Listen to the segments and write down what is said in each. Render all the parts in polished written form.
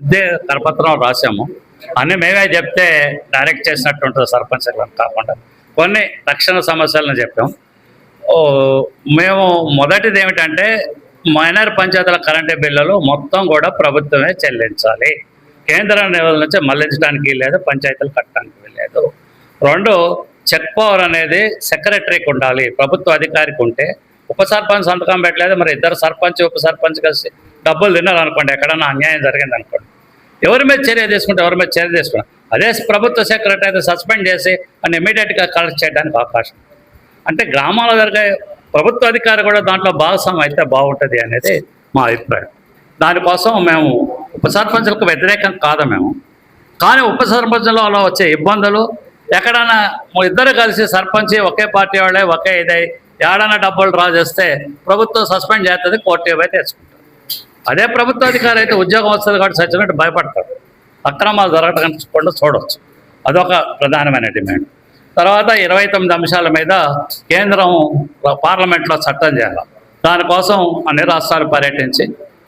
ఇదే కరపత్రం రాసాము. అన్నీ మేమే చెప్తే డైరెక్ట్ చేసినట్టు ఉంటుంది సర్పంచ్లను కాకుండా. కొన్ని తక్షణ సమస్యలను చెప్పాం. మేము మొదటిది ఏమిటంటే మైనర్ పంచాయతీల కరెంటు బిల్లులు మొత్తం కూడా ప్రభుత్వమే చెల్లించాలి. కేంద్ర నిధుల నుంచి మళ్లించడానికి లేదు, పంచాయతీలు కట్టడానికి లేదు. రెండు, చెక్ పవర్ అనేది సెక్రటరీకి ఉండాలి. ప్రభుత్వ అధికారికి ఉంటే ఉప సర్పంచ్ సంతకం పెట్టలేదు, మరి ఇద్దరు సర్పంచ్ ఉప సర్పంచ్ కలిసి డబ్బులు తిన్నారనుకోండి, ఎక్కడన్నా అన్యాయం జరిగింది అనుకోండి, ఎవరి మీద చర్య తీసుకుంటే ఎవరి మీద చర్య తీసుకుంటాం. అదే ప్రభుత్వ సెక్రటరీ అయితే సస్పెండ్ చేసి అని ఇమీడియట్గా కలెక్ట్ చేయడానికి అవకాశం. అంటే గ్రామాల జరిగే ప్రభుత్వ అధికారి కూడా దాంట్లో భాగస్వామ్యం అయితే బాగుంటుంది అనేది మా అభిప్రాయం. దానికోసం మేము ఉప సర్పంచులకు వ్యతిరేకం కాదు మేము. కానీ ఉప సర్పంచ్లో అలా వచ్చే ఇబ్బందులు, ఎక్కడైనా ఇద్దరు కలిసి సర్పంచ్ ఒకే పార్టీ వాళ్ళే ఒకే ఇదై ఏడైనా డబ్బులు డ్రా చేస్తే ప్రభుత్వం సస్పెండ్ చేస్తుంది, కోర్టు ఏవైతే తెచ్చుకుంటారు. అదే ప్రభుత్వ అధికారి అయితే ఉద్యోగం వస్తుంది కాబట్టి చచ్చినట్టు భయపడతారు, అక్రమాలు జరగకుండా చూడవచ్చు. అదొక ప్రధానమైన డిమాండ్. తర్వాత 29 అంశాల మీద కేంద్రం పార్లమెంట్లో చట్టం చేయాలి. దానికోసం అన్ని రాష్ట్రాలు పర్యటించి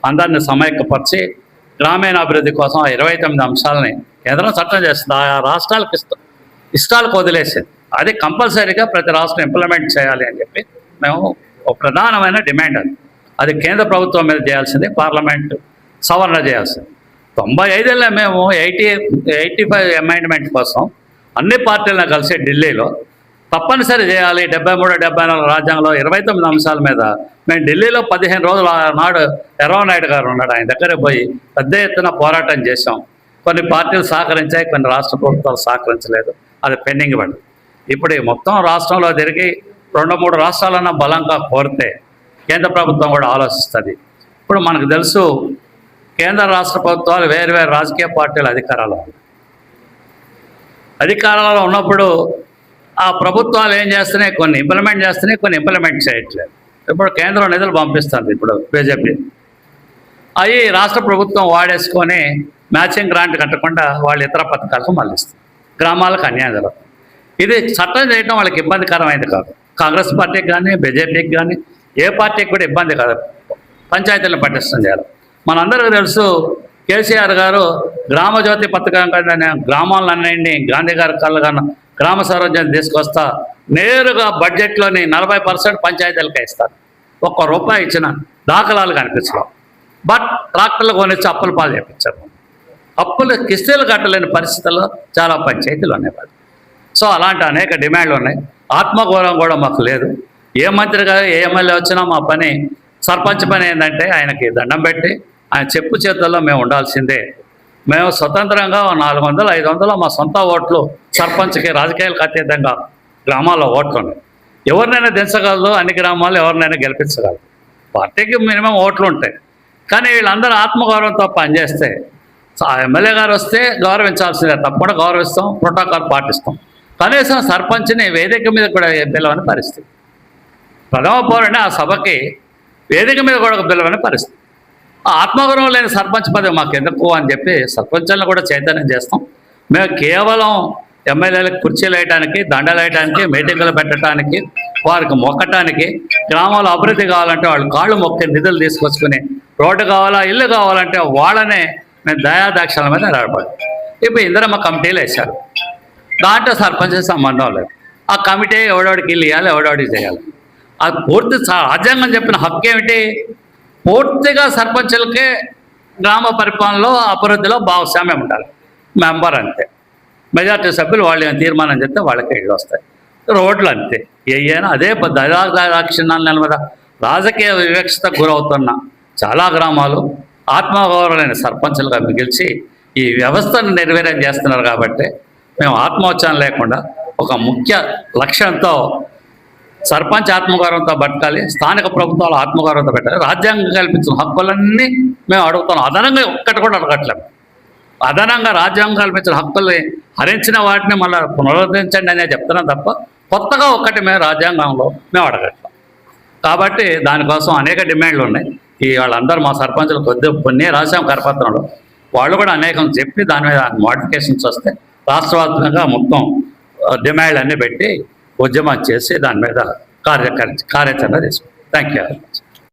అందరినీ సమైక్యపరిచి గ్రామీణాభివృద్ధి కోసం ఆ 29 అంశాలని కేంద్రం చట్టం చేస్తుంది. ఆ రాష్ట్రాలకు ఇష్టాలకు వదిలేసింది. అది కంపల్సరీగా ప్రతి రాష్ట్రం ఇంప్లిమెంట్ చేయాలి అని చెప్పి మేము ఒక ప్రధానమైన డిమాండ్. అది కేంద్ర ప్రభుత్వం మీద చేయాల్సింది, పార్లమెంట్ సవరణ చేయాల్సింది. 95లో మేము 85 అమెండ్మెంట్ కోసం అన్ని పార్టీలను కలిసి ఢిల్లీలో తప్పనిసరి చేయాలి. 73, 74 రాజ్యాంగంలో 29 అంశాల మీద మేము ఢిల్లీలో 15 రోజులు నాడు ఎర్రవనాయుడు గారు ఉన్నాడు, ఆయన దగ్గర పోయి పెద్ద ఎత్తున పోరాటం చేసాం. కొన్ని పార్టీలు సహకరించాయి, కొన్ని రాష్ట్ర ప్రభుత్వాలు సహకరించలేదు, అది పెండింగ్ పడి. ఇప్పుడు మొత్తం రాష్ట్రంలో తిరిగి 2-3 రాష్ట్రాలన్నా బలంగా కోరితే కేంద్ర ప్రభుత్వం కూడా ఆలోచిస్తుంది. ఇప్పుడు మనకు తెలుసు, కేంద్ర రాష్ట్ర ప్రభుత్వాలు వేరు రాజకీయ పార్టీల అధికారాలలో ఉన్నప్పుడు ఆ ప్రభుత్వాలు ఏం చేస్తున్నాయి, కొన్ని ఇంప్లిమెంట్ చేస్తున్నాయి, కొన్ని ఇంప్లిమెంట్ చేయట్లేదు. ఇప్పుడు కేంద్రం నిధులు పంపిస్తుంది ఇప్పుడు బీజేపీ, అవి రాష్ట్ర ప్రభుత్వం వాడేసుకొని మ్యాచింగ్ గ్రాంట్ కట్టకుండా వాళ్ళు ఇతర పథకాలకు మళ్ళిస్తారు, గ్రామాలకు అన్యాయం జరుగుతుంది. ఇది చట్టం చేయడం వాళ్ళకి ఇబ్బందికరమైంది కాదు. కాంగ్రెస్ పార్టీకి కానీ బీజేపీకి కానీ ఏ పార్టీకి కూడా ఇబ్బంది కాదు. పంచాయతీలను పటిష్టం చేయాలి. మనందరికీ తెలుసు, కేసీఆర్ గారు గ్రామజ్యోతి పథకం కన్నా గ్రామాలన్నింటినీ గాంధీ గారి కళ్ళు కన్నా గ్రామ స్వరాజ్యాన్ని తీసుకొస్తా నేరుగా బడ్జెట్లోని 40% పంచాయతీలకే ఇస్తారు. ₹1 ఇచ్చిన దాఖలాలు కనిపించడం. బట్ ట్రాక్టర్లు కొనిచ్చి అప్పుల పాలు చేయించారు. అప్పులు కిస్తీలు కట్టలేని పరిస్థితుల్లో చాలా పంచాయతీలు ఉన్నాయి. సో అలాంటి అనేక డిమాండ్లు ఉన్నాయి. ఆత్మగౌరవం కూడా మాకు లేదు. ఏ మంత్రి గారు ఏ ఎమ్మెల్యే వచ్చినా మా పని, సర్పంచ్ పని ఏంటంటే ఆయనకి దండం పెట్టి ఆయన చెప్పు చేతుల్లో మేము ఉండాల్సిందే. మేము స్వతంత్రంగా 400, 500 మా సొంత ఓట్లు సర్పంచ్కి రాజకీయాలకు అతీతంగా గ్రామాల్లో ఓట్లు ఉన్నాయి. ఎవరినైనా దించగలదు, అన్ని గ్రామాల్లో ఎవరినైనా గెలిపించగలదు. పార్టీకి మినిమం ఓట్లు ఉంటాయి. కానీ వీళ్ళందరూ ఆత్మగౌరవంతో పనిచేస్తే ఎమ్మెల్యే గారు వస్తే గౌరవించాల్సిందే, తప్పకుండా గౌరవిస్తాం, ప్రోటోకాల్ పాటిస్తాం. కనీసం సర్పంచ్ని వేదిక మీద కూడా పిలవని పరిస్థితి. ప్రథమ పౌరుని ఆ సభకి వేదిక మీద కూడా పిలవని పరిస్థితి. ఆత్మగౌరవం లేని సర్పంచ్ పదవి మాకు ఎందుకు అని చెప్పి సర్పంచులను కూడా చైతన్యం చేస్తాం. మేము కేవలం ఎమ్మెల్యేలకు కుర్చీలు వేయడానికి, దండలు వేయడానికి, మీటింగులు పెట్టడానికి, వారికి మొక్కటానికి, గ్రామంలో అభివృద్ధి కావాలంటే వాళ్ళు కాళ్ళు మొక్కి నిధులు తీసుకొచ్చుకుని, రోడ్డు కావాలా, ఇల్లు కావాలంటే వాళ్ళనే మేము దయాదాక్షల మీద నిలబడి. ఇప్పుడు ఇందిరమ్మ కమిటీలు వేశారు, దాంట్లో సర్పంచ్ సంబంధం లేదు. ఆ కమిటీ ఎవడోడికి ఇల్లు ఇవ్వాలి, ఎవడోడికి చేయాలి. అది పూర్తి రాజ్యాంగం చెప్పిన హక్కు ఏమిటి? పూర్తిగా సర్పంచులకే గ్రామ పరిపాలనలో అభివృద్ధిలో భాగస్వామ్యం ఉండాలి. మెంబర్ అంతే, మెజార్టీ సభ్యులు వాళ్ళు ఏమైనా తీర్మానం చెప్తే వాళ్ళకే ఇళ్ళు వస్తాయి. రోడ్లు అంతే. ఏమైనా అదే దయాదాక్షిణ్యాల మీద రాజకీయ వివక్షతకు గురవుతున్న చాలా గ్రామాలు ఆత్మగౌరవమైన సర్పంచులుగా మిగిల్చి ఈ వ్యవస్థను నిర్వీర్యం చేస్తున్నారు. కాబట్టి మేము ఆత్మోత్సాహం లేకుండా ఒక ముఖ్య లక్ష్యంతో సర్పంచ్ ఆత్మగౌరవంతో బతకాలి, స్థానిక ప్రభుత్వాలు ఆత్మగౌరవంతో పెట్టాలి, రాజ్యాంగం కల్పించిన హక్కులన్నీ మేము అడుగుతున్నాం. అదనంగా ఒక్కటి కూడా అడగట్లేము. అదనంగా రాజ్యాంగం కల్పించిన హక్కుల్ని హరించిన వాటిని మళ్ళీ పునరుద్ధరించండి అనే చెప్తున్నాం తప్ప కొత్తగా ఒక్కటి మేము రాజ్యాంగంలో మేము అడగట్లేం. కాబట్టి దానికోసం అనేక డిమాండ్లు ఉన్నాయి. వాళ్ళందరూ మా సర్పంచులు కొన్ని రాశాం కరపత్రంలో, వాళ్ళు కూడా అనేకం చెప్పి దాని మీద మోడిఫికేషన్స్ వస్తే రాష్ట్రవ్యాప్తంగా మొత్తం డిమాండ్లు అన్నీ పెట్టి ఉద్యమం చేసి దాని మీద కార్యాచరణ తీసుకుంటాం. Thank you.